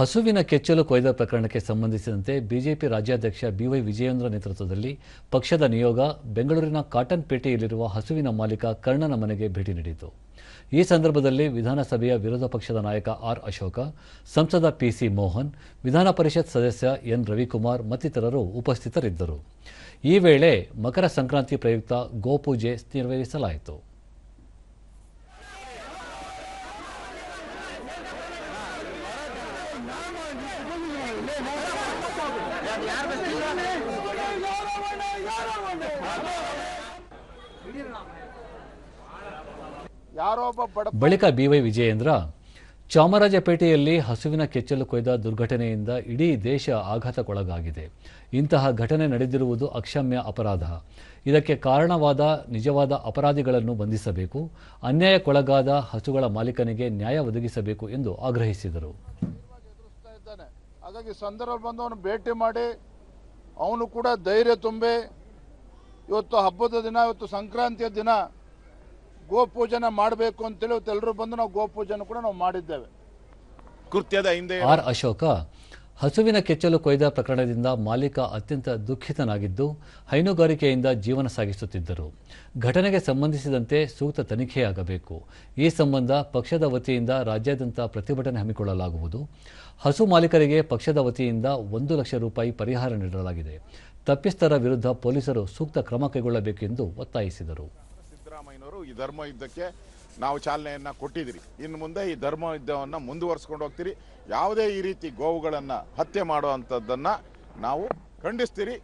ಹಸುವಿನ ಕೆಚ್ಚಲು ಕೊಯ್ದ ಪ್ರಕರಣಕ್ಕೆ ಸಂಬಂಧಿಸಿದಂತೆ ಬಿಜೆಪಿ ರಾಜ್ಯಾಧ್ಯಕ್ಷ ಬಿವೈ ವಿಜಯೇಂದ್ರ ನೇತೃತ್ವದಲ್ಲಿ ಪಕ್ಷದ ನಿಯೋಗ ಬೆಂಗಳೂರಿನ ಕಾಟನ್ ಪೇಟೆಯಲ್ಲಿರುವ ಹಸುವಿನ ಮಾಲೀಕ ಕರ್ಣನ ಮನೆಗೆ ಭೇಟಿ ನೀಡಿತು. ಈ ಸಂದರ್ಭದಲ್ಲಿ ವಿಧಾನಸಭೆಯ ವಿರೋಧ ಪಕ್ಷದ ನಾಯಕ ಆರ್ ಅಶೋಕ, ಸಂಸದ ಪಿಸಿ ಮೋಹನ್, ವಿಧಾನ ಪರಿಷತ್ ಸದಸ್ಯ ಎನ್ ರವಿಕುಮಾರ್ ಮತ್ತಿತರರು ಉಪಸ್ಥಿತರಿದ್ದರು. ಈ ವೇಳೆ ಮಕರ ಸಂಕ್ರಾಂತಿ ಪ್ರಯುಕ್ತ ಗೋಪೂಜೆ ನೆರವೇರಿಸಲಾಯಿತು. ಬಳಿಕ ಬಿವೈ ವಿಜಯೇಂದ್ರ, ಚಾಮರಾಜಪೇಟೆಯಲ್ಲಿ ಹಸುವಿನ ಕೆಚ್ಚಲು ಕೊಯ್ದ ದುರ್ಘಟನೆಯಿಂದ ಇಡೀ ದೇಶ ಆಘಾತಕ್ಕೊಳಗಾಗಿದೆ. ಇಂತಹ ಘಟನೆ ನಡೆದಿರುವುದು ಅಕ್ಷಮ್ಯ ಅಪರಾಧ. ಇದಕ್ಕೆ ಕಾರಣವಾದ ನಿಜವಾದ ಅಪರಾಧಿಗಳನ್ನು ಬಂಧಿಸಬೇಕು. ಅನ್ಯಾಯಕ್ಕೊಳಗಾದ ಹಸುಗಳ ಮಾಲೀಕನಿಗೆ ನ್ಯಾಯ ಒದಗಿಸಬೇಕು ಎಂದು ಆಗ್ರಹಿಸಿದರು. ಹಾಗಾಗಿ ಸಂದರ್ಭ ಬಂದು ಅವನು ಭೇಟಿ ಮಾಡಿ ಅವನು ಕೂಡ ಧೈರ್ಯ ತುಂಬಿ ಇವತ್ತು ಹಬ್ಬದ ದಿನ, ಇವತ್ತು ಸಂಕ್ರಾಂತಿಯ ದಿನ ಗೋಪೂಜನ ಮಾಡಬೇಕು ಅಂತೇಳಿ ಇವತ್ತು ಎಲ್ಲರೂ ಬಂದು ನಾವು ಗೋಪೂಜನ ಕೂಡ ನಾವು ಮಾಡಿದ್ದೇವೆ. ಕೃತ್ಯದ ಹಿಂದೆ ಆರ್ ಅಶೋಕ, ಹಸುವಿನ ಕೆಚ್ಚಲು ಕೊಯ್ದ ಪ್ರಕರಣದಿಂದ ಮಾಲೀಕ ಅತ್ಯಂತ ದುಃಖಿತನಾಗಿದ್ದು ಹೈನುಗಾರಿಕೆಯಿಂದ ಜೀವನ ಸಾಗಿಸುತ್ತಿದ್ದರು. ಘಟನೆಗೆ ಸಂಬಂಧಿಸಿದಂತೆ ಸೂಕ್ತ ತನಿಖೆಯಾಗಬೇಕು. ಈ ಸಂಬಂಧ ಪಕ್ಷದ ವತಿಯಿಂದ ರಾಜ್ಯಾದ್ಯಂತ ಪ್ರತಿಭಟನೆ ಹಮ್ಮಿಕೊಳ್ಳಲಾಗುವುದು. ಹಸು ಮಾಲೀಕರಿಗೆ ಪಕ್ಷದ ವತಿಯಿಂದ 1 ಲಕ್ಷ ರೂಪಾಯಿ ಪರಿಹಾರ ನೀಡಲಾಗಿದೆ. ತಪ್ಪಿಸ್ಥರ ವಿರುದ್ಧ ಪೊಲೀಸರು ಸೂಕ್ತ ಕ್ರಮ ಕೈಗೊಳ್ಳಬೇಕೆಂದು ಒತ್ತಾಯಿಸಿದರು. ಸಿದ್ದರಾಮಯ್ಯನವರು ಈ ಧರ್ಮ ಯುದ್ಧಕ್ಕೆ ನಾವು ಚಾಲನೆಯನ್ನ ಕೊಟ್ಟಿದ್ದೀರಿ. ಇನ್ನು ಮುಂದೆ ಈ ಧರ್ಮ ಯುದ್ಧವನ್ನು ಮುಂದುವರಿಸಿಕೊಂಡು ಹೋಗ್ತೀರಿ. ಯಾವುದೇ ಈ ರೀತಿ ಗೋವುಗಳನ್ನು ಹತ್ಯೆ ಮಾಡುವಂಥದ್ದನ್ನು ನಾವು ಖಂಡಿಸ್ತೀರಿ.